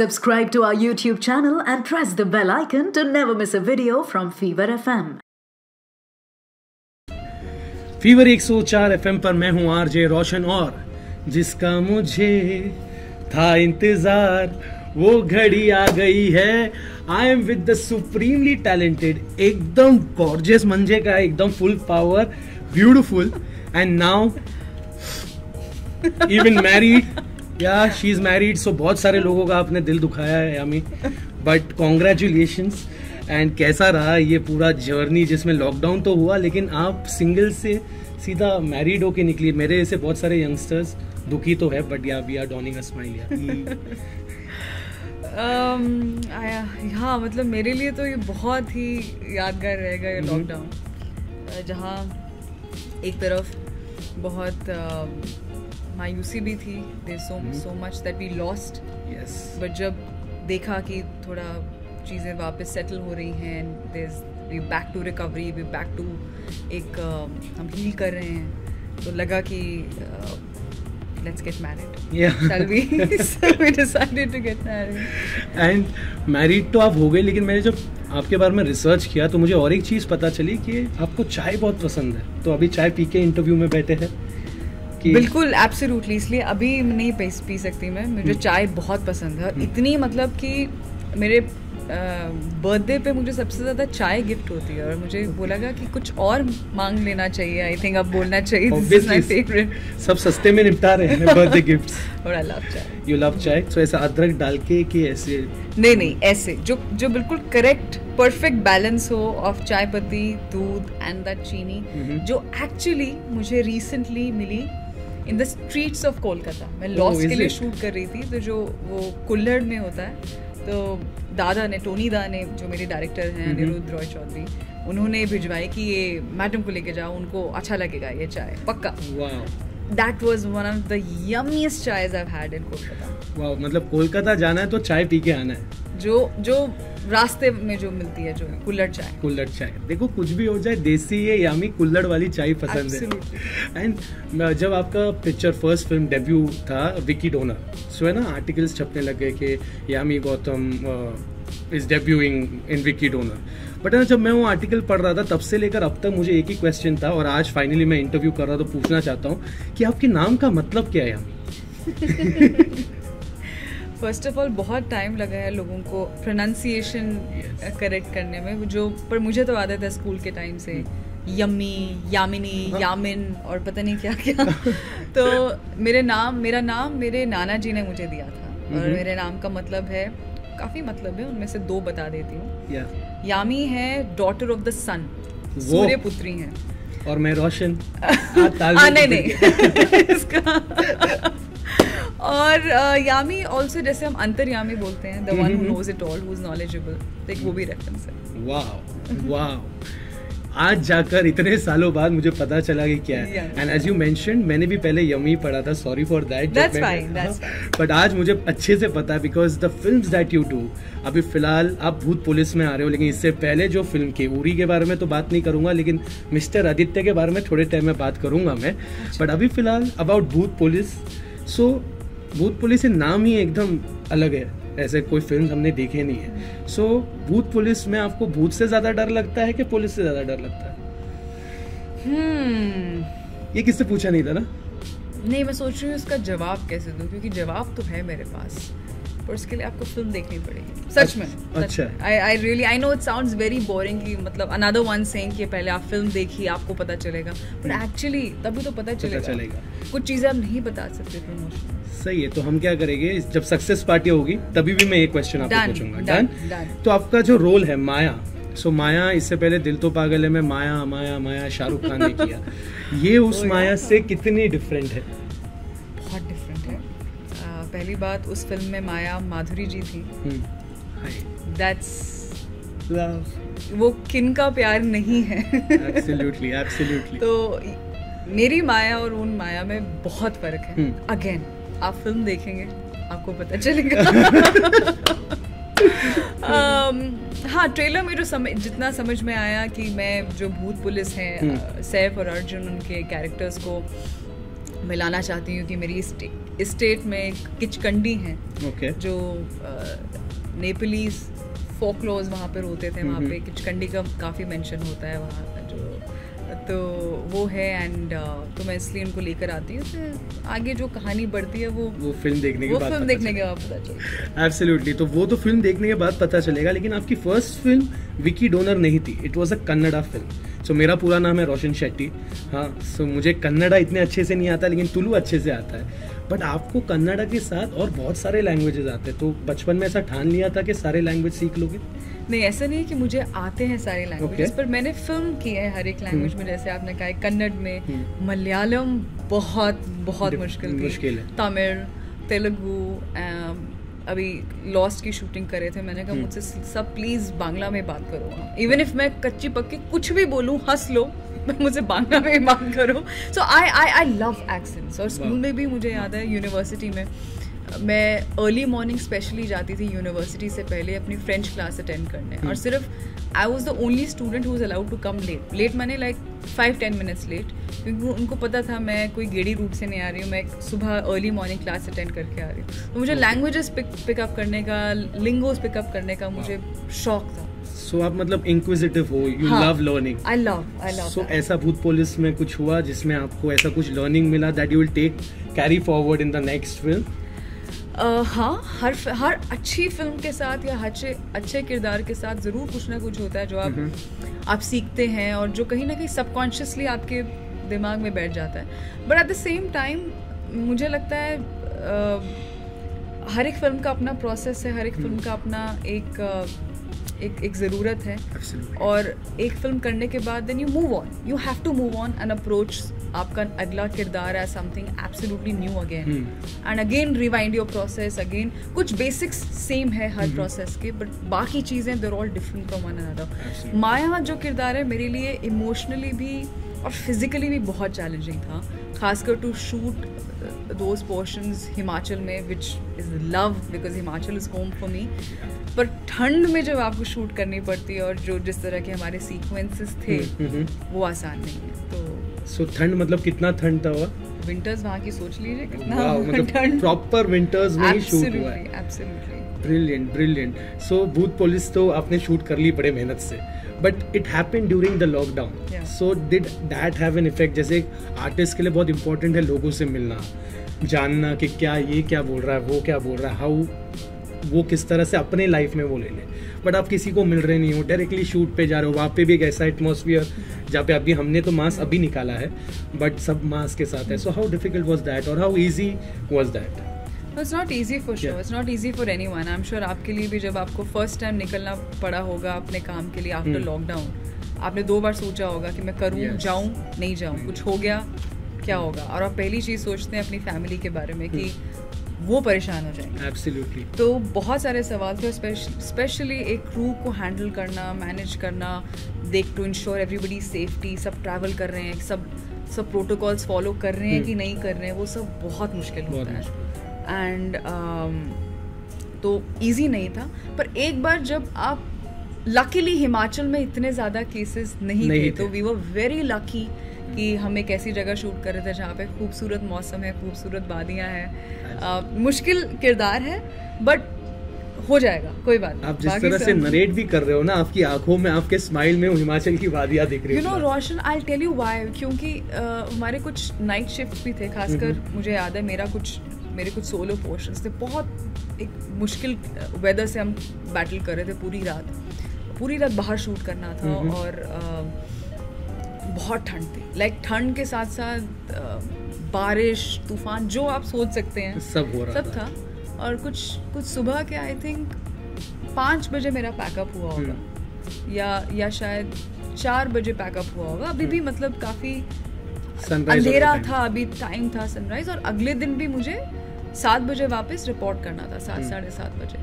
Subscribe to our YouTube channel and press the bell icon to never miss a video from Fever FM. Fever 104 FM पर मैं हूं RJ रोशन और जिसका मुझे था इंतजार वो घड़ी आ गई है. I am with the supremely talented, एकदम गॉर्जियस मंजे का, एकदम full power, beautiful and now even married. या शी इज मैरिड. सो बहुत सारे लोगों का आपने दिल दुखाया है यामी, बट कॉन्ग्रेचुलेशंस. एंड कैसा रहा ये पूरा जर्नी जिसमें लॉकडाउन तो हुआ लेकिन आप सिंगल से सीधा मैरिड होके निकली. मेरे ऐसे बहुत सारे यंगस्टर्स दुखी तो है but yeah we are donning a smile. हाँ, मतलब मेरे लिए तो ये बहुत ही यादगार रहेगा ये लॉकडाउन, जहाँ एक तरफ बहुत मायूसी भी थी. There so much that we lost. Yes. But जब देखा कि थोड़ा चीज़ें वापस सेटल हो रही हैं, we back to recovery, we back to एक हम हील कर रहे हैं, तो लगा कि let's get married. Yeah. Shall we? So we decided to get married. And married तो आप हो गए, लेकिन मैंने जब आपके बारे में रिसर्च किया तो मुझे और एक चीज़ पता चली कि आपको चाय बहुत पसंद है. तो अभी चाय पी के इंटरव्यू में बैठे हैं कि बिल्कुल एब्सोल्युटली. इसलिए अभी नहीं पी सकती मैं. मुझे चाय बहुत पसंद है, इतनी मतलब कि मेरे बर्थडे पे मुझे सबसे ज़्यादा चाय गिफ्ट होती है और मुझे बोला गया कि कुछ और मांग लेना चाहिए. आई थिंक अब बोलना चाहिए दिस इज माय फेवरेट. सब सस्ते में निपटा रहे हैं बर्थडे गिफ्ट्स. और आई लव चाय. यू लव चाय. सो ऐसा अदरक डाल के कि ऐसे नहीं ऐसे जो बिल्कुल करेक्ट परफेक्ट बैलेंस हो ऑफ चाय पत्ती, दूध एंड दैट चीनी, जो एक्चुअली मुझे रिसेंटली मिली in the streets of Kolkata. मैं लॉस्ट के लिए शूट कर रही थी, तो जो वो कुल्हड़ में होता है, तो दादा ने, टोनी दा ने, जो मेरे डायरेक्टर हैं अनिरुद्ध रॉय चौधरी, उन्होंने भिजवाई कि ये मैडम को लेके जाओ, उनको अच्छा लगेगा ये चाय पक्का. That was one of the yummiest chais I've had in Kolkata. वाह. मतलब कोलकाता जाना है तो चाय पी के आना है. जो रास्ते में जो मिलती है, जो कुल्हड़ चाय. कुल्हड़ चाय, देखो कुछ भी हो जाए देसी है यामी, कुल्हड़ वाली चाय पसंद है. एंड जब आपका पिक्चर फर्स्ट फिल्म डेब्यू था विकी डोनर, सो है ना, आर्टिकल्स छपने लगे कि Yami Gautam is debuting in Vicky Donor. But जब मैं वो आर्टिकल पढ़ रहा था तब से लेकर अब तक मुझे एक ही क्वेश्चन था, और आज फाइनली मैं इंटरव्यू कर रहा तो पूछना चाहता हूँ कि आपके नाम का मतलब क्या है यामी? फर्स्ट ऑफ ऑल बहुत टाइम लगा है लोगों को प्रोनाउंसिएशन करेक्ट करने में, जो पर मुझे तो आदत है स्कूल के टाइम से, यम्मी, यामिनी, यामिन और पता नहीं क्या क्या. तो मेरा नाम मेरे नाना जी ने मुझे दिया था, और मेरे नाम का मतलब है, काफ़ी मतलब है, उनमें से दो बता देती हूँ. यामी है डॉटर ऑफ द सन, सूर्य पुत्री हैं, और मैं रोशन. नहीं इसका. और यामी ऑल्सो, जैसे हम अंतर्यामी बोलते हैं, the one who knows it all, who is knowledgeable, तो एक वो भी रेफरेंस है. वाह. आज जाकर इतने सालों बाद मुझे पता चला कि क्या है. एंड एज यू मेंशन्ड, मैंने भी पहले यमी पढ़ा था, sorry for that. That's fine. But आज मुझे अच्छे से पता है because the films that you do. अभी फिलहाल आप भूत पुलिस में आ रहे हो, लेकिन इससे पहले जो फिल्म की उरी के बारे में तो बात नहीं करूंगा, लेकिन मिस्टर आदित्य के बारे में थोड़े टाइम में बात करूंगा मैं. बट अभी फिलहाल अबाउट भूत पुलिस. सो भूत पुलिस नाम ही एकदम अलग है, ऐसे कोई फिल्म हमने देखे नहीं है. सो भूत पुलिस में आपको भूत से ज्यादा डर लगता है कि पुलिस से ज्यादा डर लगता है? ये किससे पूछा नहीं था ना. नहीं, मैं सोच रही हूँ इसका जवाब कैसे दूं, क्योंकि जवाब तो है मेरे पास, पर उसके लिए आपको फिल्म देखनी पड़ेगी सच में. अच्छा. I know it sounds very boring, कि मतलब अनदर वन सेइंग कि पहले आप फिल्म देखिए आपको पता चलेगा, बट एक्चुअली तभी तो पता चलेगा. कुछ चीजें आप नहीं बता सकते प्रमोशन. सही है. तो हम क्या करेंगे, जब सक्सेस पार्टी होगी तभी भी मैं एक क्वेश्चन आपको पूछूंगा. डन. तो आपका जो रोल है माया, सो माया, इससे पहले दिल तो पागल है में माया माया माया शाहरुख खान ने किया. ये उस माया से कितनी डिफरेंट है? बहुत डिफरेंट है. पहली बात, उस फिल्म में माया माधुरी जी थी. That's love. वो किन का प्यार नहीं है. एब्सोल्युटली. तो मेरी माया और उन माया में बहुत फर्क है. अगेन आप फिल्म देखेंगे आपको पता चलेगा. हाँ, ट्रेलर में जो जितना समझ में आया कि मैं जो भूत पुलिस हैं, सैफ और अर्जुन, उनके कैरेक्टर्स को मिलाना चाहती हूँ कि मेरी स्टेट में एक किचकंडी है ओके जो नेपालीज फोकलॉर्स वहाँ पर होते थे, वहाँ पे किचकंडी का काफ़ी मेंशन होता है वहाँ जो, तो वो है एंड तो मैं इसलिए उनको लेकर आती हूँ। तो आगे जो कहानी बढ़ती है वो फिल्म देखने के बाद पता चलेगा। एब्सोल्युटली, तो वो तो फिल्म देखने के बाद पता चलेगा। लेकिन आपकी फर्स्ट फिल्म विकी डोनर नहीं थी, it was a Kannada film. So मेरा पूरा नाम है रोशन शेट्टी। हाँ, सो मुझे कन्नड़ा इतने अच्छे से नहीं आता, लेकिन तुलु अच्छे से आता है। बट आपको कन्नड़ा के साथ और बहुत सारे लैंग्वेजेस आते हैं, तो बचपन में ऐसा ठान लिया था कि सारे लैंग्वेज सीख लोगे? नहीं, ऐसा नहीं है कि मुझे आते हैं सारे लैंग्वेजेस, पर मैंने फिल्म की है हर एक लैंग्वेज में। जैसे आपने कहा कन्नड़ में, मलयालम बहुत बहुत मुश्किल है, तमिल, तेलुगु, अभी लॉस्ट की शूटिंग करे थे, मैंने कहा मुझसे सब प्लीज बांग्ला में बात करो। इवन इफ मैं कच्ची पक्की कुछ भी बोलूं, हंस लो, मुझे बांग्ला में बात करो। सो आई लव एक्सेंट्स। और स्कूल में भी मुझे याद है, यूनिवर्सिटी में मैं अर्ली मॉर्निंग स्पेशली जाती थी यूनिवर्सिटी से पहले अपनी फ्रेंच क्लास अटेंड करने, और सिर्फ I was the only student who was allowed to come late मैंने लाइक 5-10 मिनट्स लेट, क्योंकि उनको पता था मैं कोई गेड़ी रूट से नहीं आ रही हूँ, मैं सुबह अर्ली मॉर्निंग क्लास अटेंड करके आ रही हूँ। तो मुझे लैंग्वेजेस पिकअप करने का, लिंगोस पिकअप करने का मुझे शौक था। सो आप मतलब इंक्विजिटिव हो, you love learning. I love so ऐसा भूत पुलिस में कुछ हुआ जिसमें आपको ऐसा कुछ लर्निंग मिला that you will take carry forward in the next film? हाँ, हर अच्छी फिल्म के साथ या अच्छे किरदार के साथ ज़रूर कुछ ना कुछ होता है जो आप सीखते हैं, और जो कहीं ना कहीं सबकॉन्शियसली आपके दिमाग में बैठ जाता है। But at the same time मुझे लगता है हर एक फिल्म का अपना प्रोसेस है, हर एक फिल्म का अपना एक ज़रूरत है। और एक फिल्म करने के बाद then you have to move on and approach आपका अगला किरदार as something absolutely new again, and again rewind your process again. कुछ बेसिक्स सेम है हर प्रोसेस के, बट बाकी चीज़ें they're all different from one another. Maya जो किरदार है मेरे लिए इमोशनली भी और फिजिकली भी बहुत चैलेंजिंग था, खासकर to shoot those portions Himachal में, which is love because Himachal is home for me. पर ठंड में जब आपको शूट करनी पड़ती है, और जो जिस तरह के हमारे सीक्वेंसेस थे वो आसान नहीं है। तो सो ठंड मतलब कितना ठंड था? विंटर्स वहाँ की सोच लीजिए कितना ठंड, प्रॉपर विंटर्स में ही शूट हुआ है। Absolutely brilliant. सो भूत पुलिस तो आपने शूट कर ली बड़े मेहनत से, but it happened during the lockdown. So did that have an effect? जैसे एक आर्टिस्ट के लिए बहुत इंपॉर्टेंट है लोगों से मिलना, जानना कि ये क्या बोल रहा है, वो क्या बोल रहा है, हाउ वो किस तरह से अपने लाइफ में वो ले ले। बट आप किसी को मिल रहे नहीं हो, डायरेक्टली शूट पे जा रहे हो, वहाँ पे भी एक ऐसा एटमॉस्फियर जहाँ पे अभी हमने तो मास्क अभी निकाला है, बट सब मास्क के साथ है। So how difficult was that और how easy was that? It's not easy for sure. It's not easy for anyone. I'm sure आपके लिए भी जब आपको फर्स्ट टाइम निकलना पड़ा होगा अपने काम के लिए आफ्टर लॉकडाउन, आपने 2 बार सोचा होगा कि मैं करूँ, जाऊँ, नहीं जाऊँ, कुछ हो गया क्या होगा, और आप पहली चीज़ सोचते हैं अपनी फैमिली के बारे में कि वो परेशान हो जाएंगे। Absolutely. तो बहुत सारे सवाल थे, स्पेशली एक क्रू को हैंडल करना, मैनेज करना, देख टू इंश्योर एवरीबडी सेफ्टी, सब ट्रैवल कर रहे हैं, सब प्रोटोकॉल्स फॉलो कर रहे हैं कि नहीं कर रहे हैं, वो सब बहुत मुश्किल होता है। एंड तो इजी नहीं था। पर एक बार जब आप, लकीली हिमाचल में इतने ज़्यादा केसेस नहीं थे, तो वी वर वेरी लकी कि हम एक ऐसी जगह शूट कर रहे थे जहाँ पे खूबसूरत मौसम है, खूबसूरत वादियाँ हैं। मुश्किल किरदार है बट हो जाएगा, कोई बात नहीं। आप जिस तरह से नरेट भी कर रहे हो ना, आपकी आंखों में, आपके स्माइल में हिमाचल की वादियाँ दिख रही है। You know Roshan, I will tell you why, क्योंकि हमारे कुछ नाइट शिफ्ट भी थे, खासकर मुझे याद है मेरे कुछ सोलो पोर्शंस थे। बहुत एक मुश्किल वेदर से हम बैटल कर रहे थे पूरी रात बाहर शूट करना था, और बहुत ठंड थी, लाइक ठंड के साथ साथ बारिश, तूफान, जो आप सोच सकते हैं सब हो रहा था। और कुछ सुबह के आई थिंक 5 बजे मेरा पैकअप हुआ होगा, या शायद 4 बजे पैकअप हुआ होगा। अभी भी मतलब काफ़ी अंधेरा था, अभी टाइम था सनराइज, और अगले दिन भी मुझे 7 बजे वापस रिपोर्ट करना था, 7-7:30 बजे।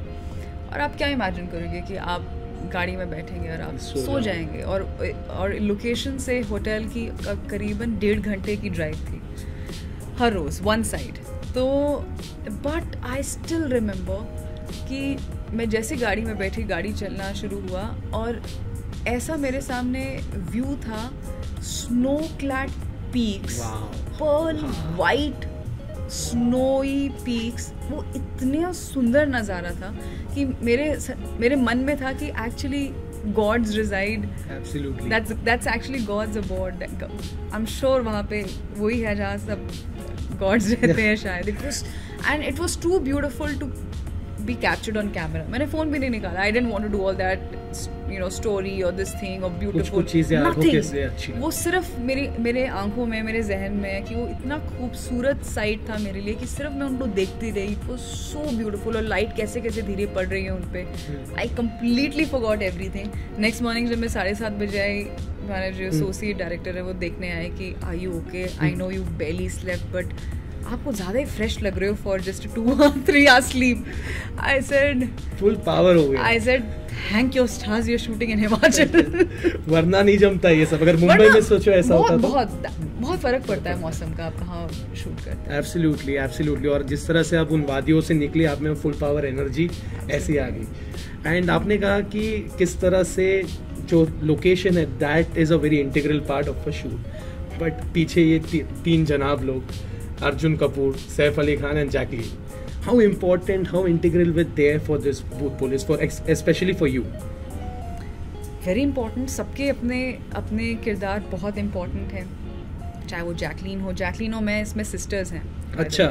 और आप क्या इमेजिन करोगे कि आप गाड़ी में बैठेंगे और आप सो जाएंगे, और लोकेशन से होटल की करीबन 1.5 घंटे की ड्राइव थी हर रोज़, वन साइड। तो बट आई स्टिल रिमेंबर कि मैं जैसे गाड़ी में बैठी, गाड़ी चलना शुरू हुआ, और ऐसा मेरे सामने व्यू था, snow clad peaks, pearl white snowy peaks, वो इतना सुंदर नज़ारा था कि मेरे मन में था कि actually gods reside. Absolutely. That's actually God's abode. I'm sure वहाँ पे वही है जहाँ सब gods रहते हैं शायद. It was too beautiful to be captured on camera. मैंने फ़ोन भी नहीं निकाला. I didn't want to do all that, story or this thing or beautiful. कुछ चीज़ें आंखों के से अच्छी. वो सिर्फ मेरे आंखों में, मेरे जहन में है कि वो इतना खूबसूरत साइट था मेरे लिए कि सिर्फ मैं उनको देखती रही. It was so beautiful और लाइट कैसे कैसे धीरे पड़ रही है उन पे. I completely forgot everything. Next morning जब मैं 7:30 बजे आई, हमारे जो एसोसिएट डायरेक्टर है वो देखने आए कि are you okay? I know you barely slept but आपको ज़्यादा ही फ्रेश लग रहे हो for just 2 or 3 hours sleep. I said full power हो गया. I said thank you stars, you're shooting in Himachal. वरना नहीं जमता ये सब. अगर मुंबई में सोचो ऐसा होता तो बहुत फर्क पड़ता है मौसम का, आप कहाँ शूट करते हैं. एब्सोल्युटली. और जिस तरह से आप उन वादियों से निकले, आप में फुल पावर एनर्जी ऐसी आ गई. एंड आपने कहा कि किस तरह से जो लोकेशन है that is a very integral part of a shoot. But पीछे ये 3 जनाब लोग, Arjun Kapoor, Saif Ali Khan and Jacqueline. How important, how integral were they for this police, especially for you? Very important. सबके अपने किरदार बहुत important हैं. चाहे वो जैकलीन हो मैं, इसमें सिस्टर्स हैं. अच्छा.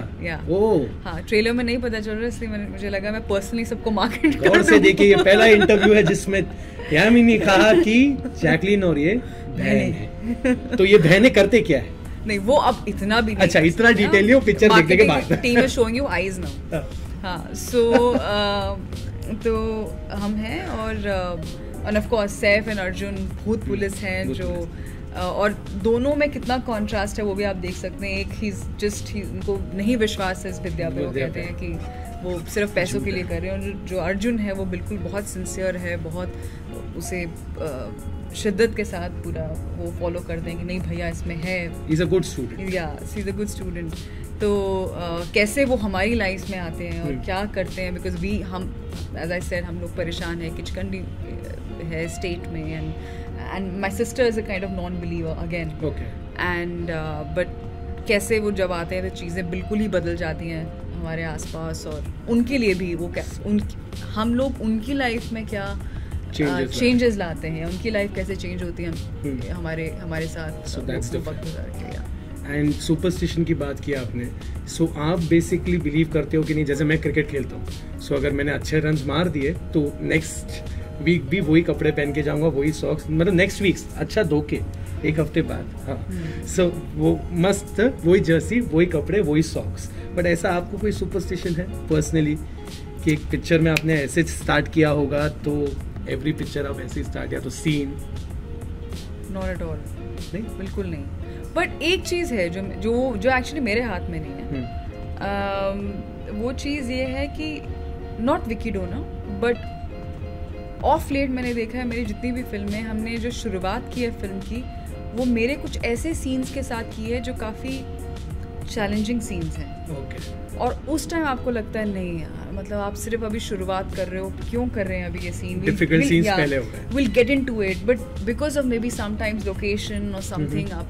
ओह. हाँ, ट्रेलर में नहीं पता चल रहा, इसलिए मुझे लगा मैं पर्सनली सबको मार्केट कर दूं. गौर से देखिए, ये पहला इंटरव्यू है जिसमें यामी ने कहा कि जैकलीन और ये बहन है. तो ये बहनें करते क्या है? नहीं, वो अब इतना भी नहीं. अच्छा, इतना डिटेल हो पिक्चर देखने के बाद. Team is showing you eyes now. हाँ, सो तो हम हैं और of course Saif and Arjun भूत पुलिस हैं जो और दोनों में कितना कॉन्ट्रास्ट है वो भी आप देख सकते हैं. एक उनको नहीं विश्वास है इस विद्या पे. वो कहते हैं कि वो सिर्फ पैसों के लिए कर रहे हैं. और जो अर्जुन है वो बिल्कुल बहुत सिंसियर है, बहुत उसे शिद्दत के साथ पूरा वो फॉलो करते हैं कि नहीं भैया इसमें है. He's a good student. Yeah, he's a good student. तो कैसे वो हमारी लाइफ में आते हैं और क्या करते हैं, बिकॉज हम एज आई सेड हम लोग परेशान है, किचकंडी है स्टेट में. And my sister is a kind of non believer again. And but कैसे वो जब आते हैं तो चीज़ें बिल्कुल ही बदल जाती हैं हमारे आसपास. और उनके लिए भी वो हम लोग उनकी लाइफ में क्या चेंजेस लाते हैं, उनकी लाइफ कैसे चेंज होती है हमारे साथ वक्त गुजार के. एंड सुपरस्टिशन की बात की आपने. सो आप बेसिकली बिलीव करते हो कि नहीं, जैसे मैं क्रिकेट खेलता हूँ, सो अगर मैंने अच्छे रन मार दिए तो नेक्स्ट वीक भी वही कपड़े पहन के जाऊँगा, वही सॉक्स, मतलब नेक्स्ट वीक अच्छा धो के 1 हफ्ते बाद. हाँ, सो वो मस्त वही जर्सी, वही कपड़े, वही सॉक्स. बट ऐसा आपको कोई सुपरस्टिशन है पर्सनली कि एक पिक्चर में आपने ऐसे स्टार्ट किया होगा तो एवरी पिक्चर आप ऐसे स्टार्ट, या तो सीन? Not at all. नहीं, बिल्कुल नहीं. बट एक चीज़ है जो एक्चुअली मेरे हाथ में नहीं है. वो चीज़ ये है कि not Vicky Donor but of late मैंने देखा है मेरी जितनी भी फिल्में, हमने जो शुरुआत की है फिल्म की, वो मेरे कुछ ऐसे सीन्स के साथ की है जो काफ़ी चैलेंजिंग सीन्स हैं. और उस टाइम आपको लगता है नहीं यार, मतलब आप सिर्फ अभी शुरुआत कर रहे हो, क्यों कर रहे हैं अभी ये सीन, डिफिकल्ट सीन्स पहले हो गए. Will get into it, but because of may be sometimes location और समथिंग आप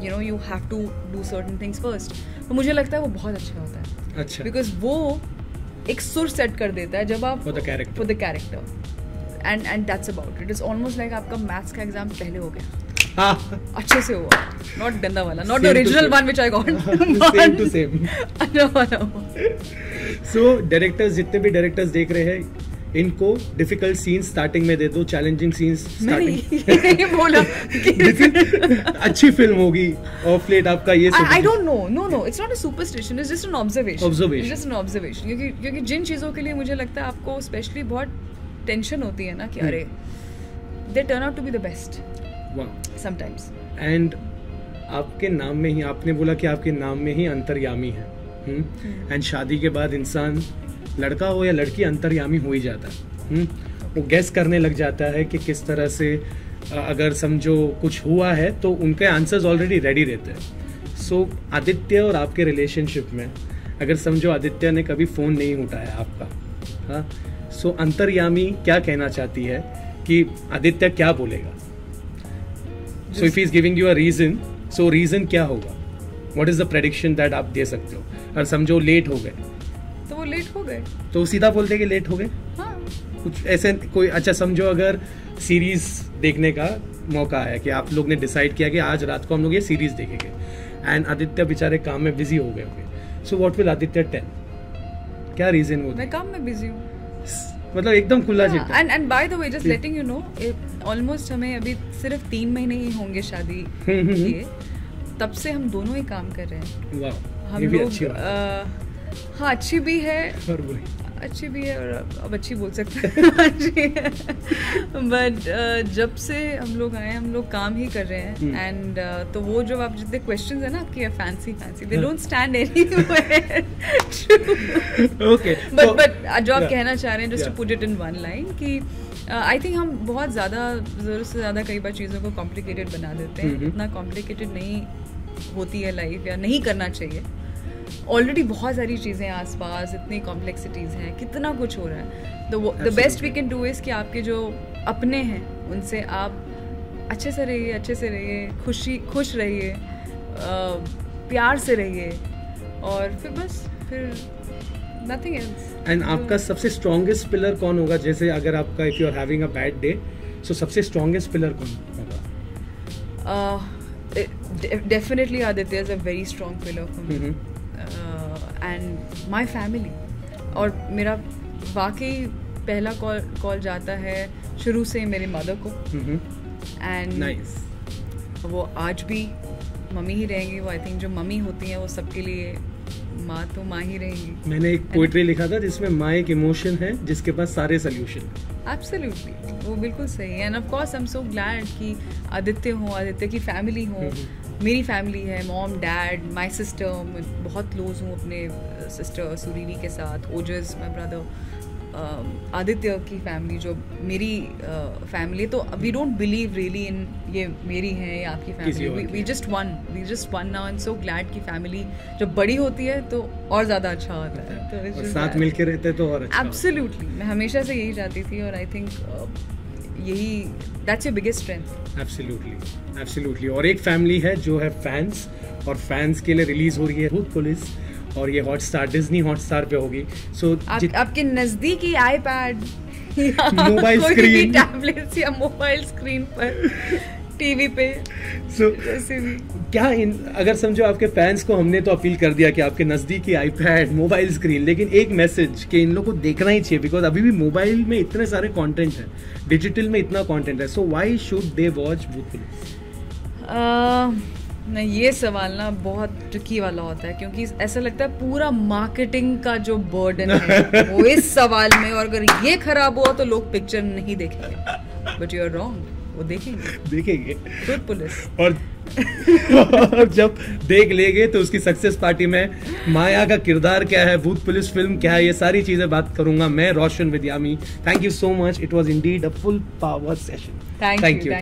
you have to do certain things first. तो मुझे लगता है वो बहुत अच्छा होता है. अच्छा. बिकॉज वो एक सुर सेट कर देता है जब आप for the character. and that's about it. It's almost like आपका मैथ्स का एग्जाम पहले हो गया. अच्छे से हुआ, नॉट गंदा वाला, not the original one which I got. Same to same. अच्छा वाला. सो डायरेक्टर्स, जितने भी डायरेक्टर्स देख रहे हैं, इनको डिफिकल्ट सीन्स स्टार्टिंग में दे दो, चैलेंजिंग सीन्स स्टार्टिंग. बोला अच्छी फिल्म होगी. ऑफ लेट आपका ये I don't know it's not a superstition, it's just an observation. Just an observation. क्योंकि जिन चीज़ों के लिए मुझे लगता है आपको स्पेशली बहुत टेंशन होती है ना कि अरे they turn out to be the best sometimes. And आपके नाम में ही, आपने बोला कि आपके नाम में ही अंतर्यामी है. एंड शादी के बाद इंसान, लड़का हो या लड़की, अंतर्यामी हो ही जाता है. वो गेस करने लग जाता है कि किस तरह से, अगर समझो कुछ हुआ है तो उनके आंसर्स ऑलरेडी रेडी रहते हैं. सो आदित्य और आपके रिलेशनशिप में, अगर समझो आदित्य ने कभी फ़ोन नहीं उठाया आपका, हाँ, सो अंतर्यामी क्या कहना चाहती है कि आदित्य क्या बोलेगा? So if he is giving you a reason, so reason क्या होगा? What is the prediction that आप दे सकते हो? और समझो लेट हो गए तो वो लेट हो गए, तो सीधा बोलते कि लेट हो गए। हाँ। कुछ ऐसे कोई, अच्छा समझो अगर सीरीज देखने का मौका आया कि आप लोग ने डिसाइड किया कि आज रात को हम लोग ये सीरीज देखेंगे, एंड आदित्य बेचारे काम में बिजी हो गए होंगे, so what will Aditya tell? क्या रीजन वो? मैं काम में बिजी हूँ, मतलब एकदम खुला चिट्ठा। And by the way just letting you know, almost हमें अभी सिर्फ 3 महीने ही होंगे शादी किए, तब से हम दोनों ही काम कर रहे हैं। वाह, हम ये भी लोग अच्छी बात है। हाँ, अच्छी भी है और बुरी। अच्छी भी है, और अब अच्छी बोल सकते हैं अच्छी है, बट जब से हम लोग आए हम लोग काम ही कर रहे हैं, एंड तो वो जो आप जितने क्वेश्चंस है ना कि fancy they don't stand anywhere. Okay, but जो आप कहना चाह रहे हैं, just to put it in one line, कि आई थिंक हम बहुत ज़्यादा ज़रूरत से ज़्यादा कई बार चीज़ों को कॉम्प्लिकेटेड बना देते हैं। इतना कॉम्प्लिकेटेड नहीं होती है लाइफ, या नहीं करना चाहिए। ऑलरेडी बहुत सारी चीज़ें आसपास, इतनी कॉम्प्लेक्सिटीज़ हैं, कितना कुछ हो रहा है। तो the best we can do is कि आपके जो अपने हैं उनसे आप अच्छे से रहिए, खुश रहिए, प्यार से रहिए, और फिर नथिंग एल्स। एंड आपका सबसे स्ट्रॉन्गेस्ट पिलर कौन होगा? जैसे अगर आपका if you are having a bad day, so सबसे स्ट्रॉन्गेस्ट पिलर कौन होगा? Definitely Aditya is a very strong pillar for me, and my family. और मेरा वाकई पहला कॉल जाता है शुरू से मेरे मदर को, एंड नाइस। वो आज भी मम्मी ही रहेंगी। वो आई थिंक जो मम्मी होती हैं वो सबके लिए माँ तो माँ ही रहेंगी। मैंने एक पोएट्री लिखा था जिसमें माँ एक इमोशन है जिसके पास सारे सोल्यूशन। एब्सोल्युटली, वो बिल्कुल सही है। End of course I am so glad कि आदित्य की फैमिली हो, मेरी फैमिली है, मॉम डैड, माय सिस्टर, मैं बहुत क्लोज हूँ अपने सिस्टर सुरीनी के साथ, ओजस माय ब्रदर, आदित्य की फैमिली जो मेरी फैमिली। तो we don't believe really in ये मेरी है या आपकी family, we just one now, and so glad की फैमिली जब बड़ी होती है तो और ज़्यादा अच्छा होता है, तो साथ मिलके रहते तो और अच्छा। एब्सोल्युटली, मैं हमेशा से यही चाहती थी, और आई थिंक यही that's your biggest strength. Absolutely. और एक फैमिली है जो है फैंस, और फैंस के लिए रिलीज हो रही है भूत पुलिस, और ये हॉटस्टार, डिज्नी हॉटस्टार पे होगी। सो आपके नजदीकी आईपैड, मोबाइल स्क्रीन, टैबलेट्स या मोबाइल स्क्रीन पर, टीवी पे, जैसे भी क्या अगर समझो आपके फैंस को हमने तो अपील कर दिया कि आपके नजदीकी आईपैड, मोबाइल स्क्रीन, लेकिन एक मैसेज कि इन लोगों को देखना ही चाहिए, बिकॉज अभी भी मोबाइल में इतने सारे कंटेंट है, डिजिटल में इतना कंटेंट है, so why should they watch भूत पुलिस? नहीं, ये सवाल ना बहुत ट्रिकी वाला होता है, क्योंकि ऐसा लगता है पूरा मार्केटिंग का जो बर्डन है वो इस सवाल में, और अगर ये खराब हुआ तो लोग पिक्चर नहीं देखेंगे। बट यू आर रॉन्ग, वो देखेंगे भूत पुलिस। और जब देख लेंगे तो उसकी सक्सेस पार्टी में माया का किरदार क्या है, भूत पुलिस फिल्म क्या है, ये सारी चीजें बात करूंगा मैं, Roshan with Yami. Thank you so much, it was indeed a full power session. Thank you.